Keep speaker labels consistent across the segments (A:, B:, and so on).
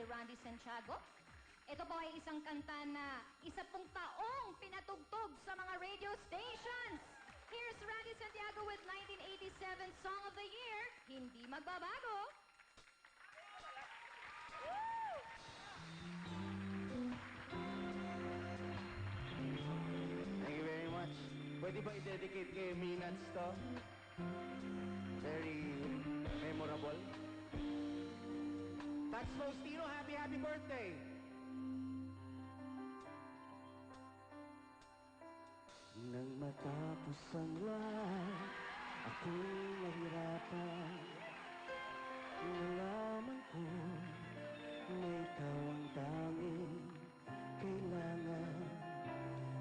A: kay Randy Santiago. Ito po ay isang kanta na isa pong taong pinatugtog sa mga radio stations. Here's Randy Santiago with 1987 Song of the Year, Hindi Magbabago. Woo!
B: Thank you very much. Pwede ba i-dedicate kay Minats to? Very memorable. Tats Faustino, happy birthday! Nang matapos ang lahat, ako'y nahirapan. Nalaman ko na ikaw ang tanging kailangan.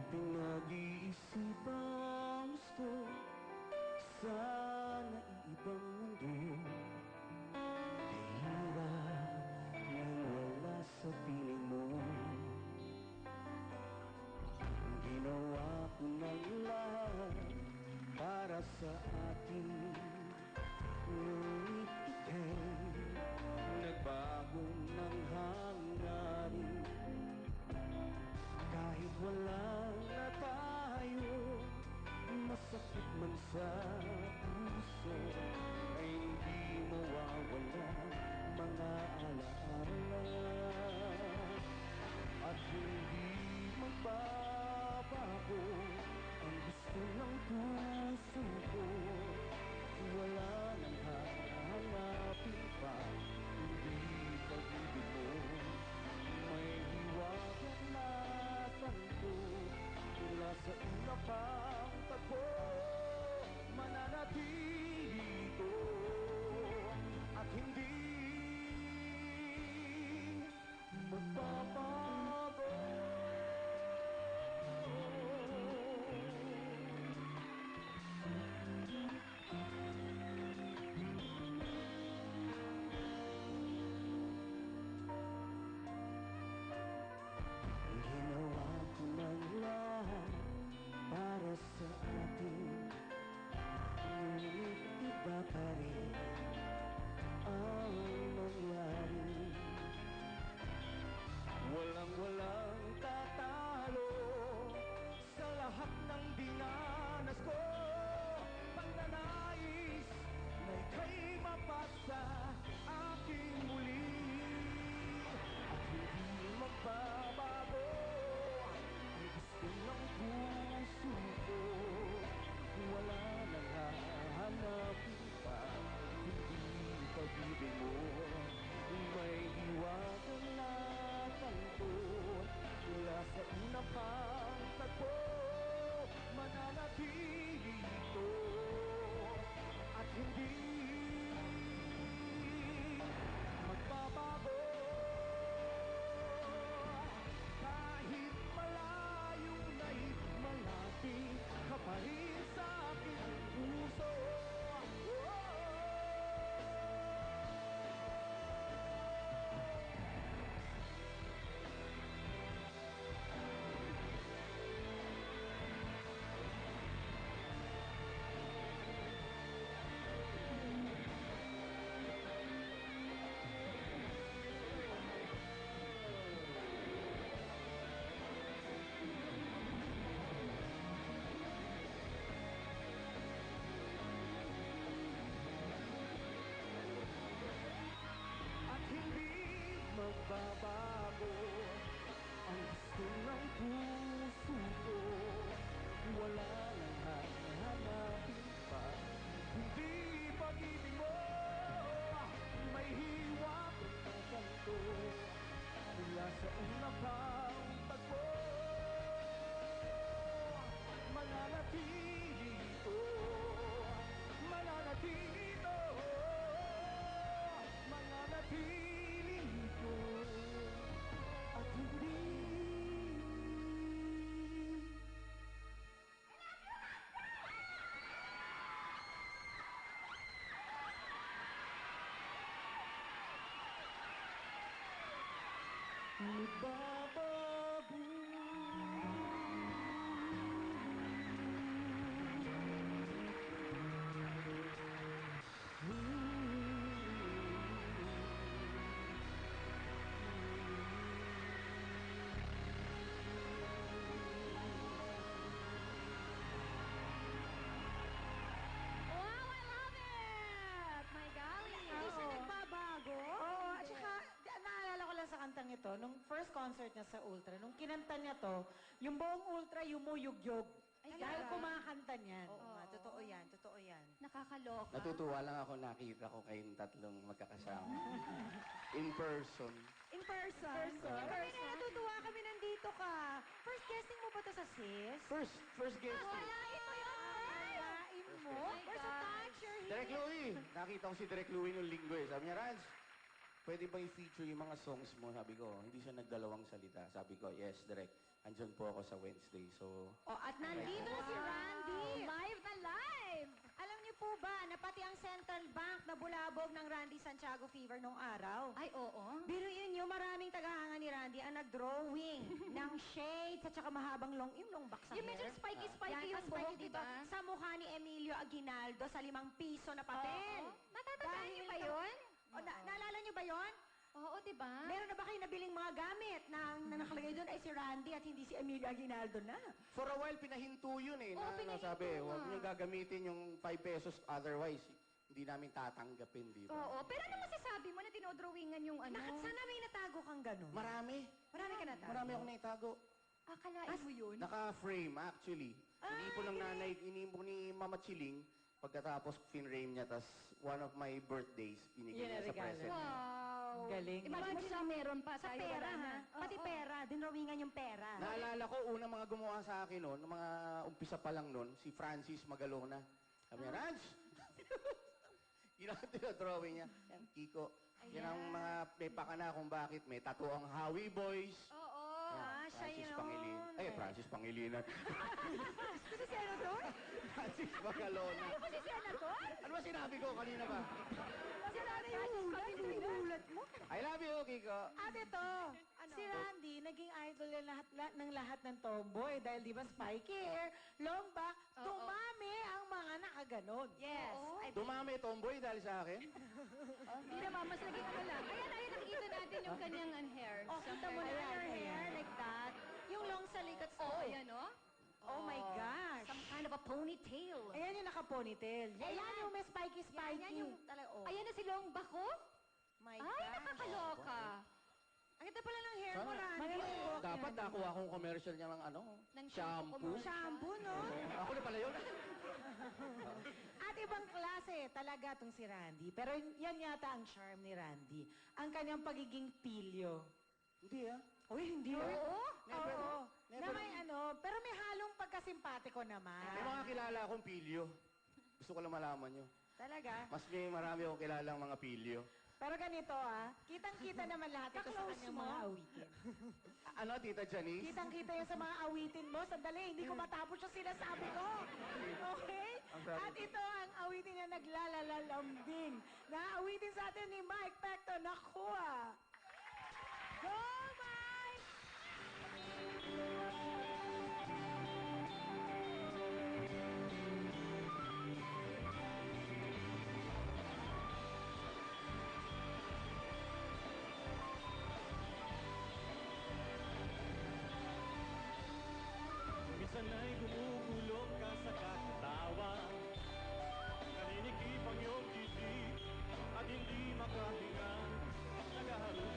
B: Pinag-iisipang gusto, sana iibang mundo. Hirap nang wala sa piling mo. Ginawa ko ng lahat para sa atin, ngunit ika'y nagbago ng hangarin. Kahit wala na tayo, masakit man sa puso, ay hindi mawawala mga alaala. At hindi magbabago ang gusto ng puso ko. Wala nang hahanapin pa, hindi pag-ibig mo. May hiwagang nasanto mula sa una pang tagpo. Mananatili ito at hindi magbabago. Ginawa ko ng lahat para sa atin, ngunit iba pa rin ang nangyari. Walang tatalo sa lahat ng dinanas ko. Pagnanais na ika'y mapasa aking muli, at hindi magbabago ang gusto ng puso ko. Wala nang hahanapin pa, hindi pag-ibig mo. May hiwagang natanto mula sa una pang tagpo. Mananatili ito at hindi magbabago. Kahit malayo na'y malapit ka pa rin sa aking puso. Magbabago ang gusto ng puso ko. Wala nang hahanapin pa, hindi pag-ibig mo. May hiwag na ganito mula sa una pang tagpo. Mananatili ito, mananatili ito, mananatili ito, at hindi magbabago.
C: ito, nung first concert niya sa Ultra, nung kinanta niya to, yung buong Ultra yumuyugyog.
A: Ay,
C: Dahil
A: grabe.
C: kumakanta niyan.
D: Oo nga, totoo yan, totoo yan.
A: Nakakaloka.
B: Natutuwa lang ako nakita ko kayong tatlong magkakasama. In person.
D: In person.
C: person.
D: Kami na natutuwa kami nandito ka. First guesting mo ba to sa sis?
B: First guest.
A: Akalain mo yun, Fred!
C: Alain mo.
A: Oh my
D: There's a
A: gosh.
D: touch, you're here.
B: Direk Louie. Nakita ko si Direk Louie nung linggo eh. Sabi niya, Rans, pwede ba i-feature yung mga songs mo? Sabi ko, hindi siya nagdalawang salita. Sabi ko, yes, Direk. Andyan po ako sa Wednesday. So,
D: Oh, at nandito na si Randy.
A: Live na live!
D: Alam niyo po ba na pati ang Central Bank na bulabog ng Randy Santiago Fever nung araw?
A: Ay, oo.
D: Biruin niyo, maraming tagahanga ni Randy ang nag-drawing ng shades at saka mahabang yung long back sa
A: You
D: hair.
A: mentioned spiky
D: Yan,
A: yung
D: spiky
A: buhok, di
D: dito.
A: ba?
D: Sa mukha ni Emilio Aguinaldo sa 5 piso na papel.
A: Oo. Natatandaan niyo ba yun?
D: Naalala niyo ba yon?
A: Oo, di ba?
D: Meron na ba kayo nabiling mga gamit na nakalagay doon ay si Randy at hindi si Emilio Aguinaldo na?
B: for a while, pinahinto yun eh.
A: Oo,
B: Na,
A: pinahinto
B: sabi,
A: nga.
B: huwag niyo gagamitin yung 5 pesos. Otherwise, hindi namin tatanggapin, di ba?
A: Oo. Pero ano masasabi mo na dinodrawingan yung ano?
D: Sana may natago kang ganun.
B: Marami.
D: Marami ka natago.
B: Marami akong naitago.
A: Akalain mo yun?
B: Naka-frame, actually. Inipon ng nanay, inipon ni Mama Chiling. Pagkatapos, finrame niya, tas one of my birthdays, binigyan
C: Yun
B: niya
C: ang
B: sa
C: regalo.
B: present.
A: Wow.
C: Galing.
A: Imagine mo siya meron pa.
D: Sa
A: tayo
D: pera,
A: wala na.
D: ha? Pati
A: Oo.
D: pera. Dinrawingan yung pera.
B: Naalala ko, unang mga gumawa sa akin noon, mga umpisa pa lang noon, si Francis Magalona. Sabi niya, Rans! Drawing niya. Yan, Kiko. Yan ang mga may pakana kung bakit may tattoo ang Howie Boys.
A: Oo.
D: Ah, siya
B: Francis
D: yun.
B: Pangilinan. Ay, Francis Pangilinan.
D: Sino si Senator?
B: Francis Magalona.
D: Ano si Senator?
B: Ano ba sinabi ko kanina ba?
D: Sinabi yung ulat mo.
B: I love you, Kiko.
C: At ito, si Randy, naging idol ng lahat ng tomboy. Dahil di ba spiky hair, long back, dumami ang mga nakaganon.
D: Yes.
A: Oo.
B: Dumami tomboy dahil sa akin.
A: Hindi naman, mas naging ano lang. Ayan, nakikita natin yung kanyang hair.
D: Oh, kita mo na your hair like that. Yung long sa likod.
A: Oo, ayan, oh.
D: Oh my gosh.
A: Some kind of a ponytail.
C: Ayan yung naka-ponytail. Ayan yung may spiky-spiky.
D: Yan yung talaga, oh.
A: Ayan na si Long Bako.
D: My
A: Ay,
D: gosh.
A: nakakaloka.
D: Ang ganda pala ng hair mo,
B: Sana.
D: Randy.
C: Magaling yung buhok
B: Dapat
C: niya.
B: nakuha akong commercial niya ng ano,
A: Ng
B: shampoo.
D: Shampoo, no?
B: Ako na pala yun.
C: At ibang klase talaga tong si Randy. Pero yan yata ang charm ni Randy. Ang kanyang pagiging pilyo.
B: Hindi ah.
C: Uy, hindi.
A: Oo.
B: Never.
C: Oo. Na
B: Never.
C: may ano, pero may halong pagkasimpatiko naman.
B: May mga kilala akong pilyo. Gusto ko lang malaman nyo.
C: Talaga.
B: Mas may marami akong kilalang mga pilyo.
C: Pero ganito kitang-kita naman lahat ito sa
D: Ka-close
C: kanyang
D: mo?
C: mga awitin.
B: Ano, Tita Janice?
C: Kitang-kita yun sa mga awitin mo. Sandali, hindi ko matapos yung sinasabi ko. Okay?
B: Ang sabi-
C: At ito ang awitin niya naglalalambing. Na-awitin sa atin ni Mike Pector. Nakuha! Go, Mike!
E: Minsan ay gumugulong ka sa kakatawa, naninikip ang iyong titig at hindi makahinga. Naghahalong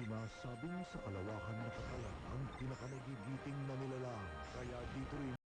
F: Sinasabing sa kalawakan na katalan ang pinakanagigiting na nilalang. Kaya dito rin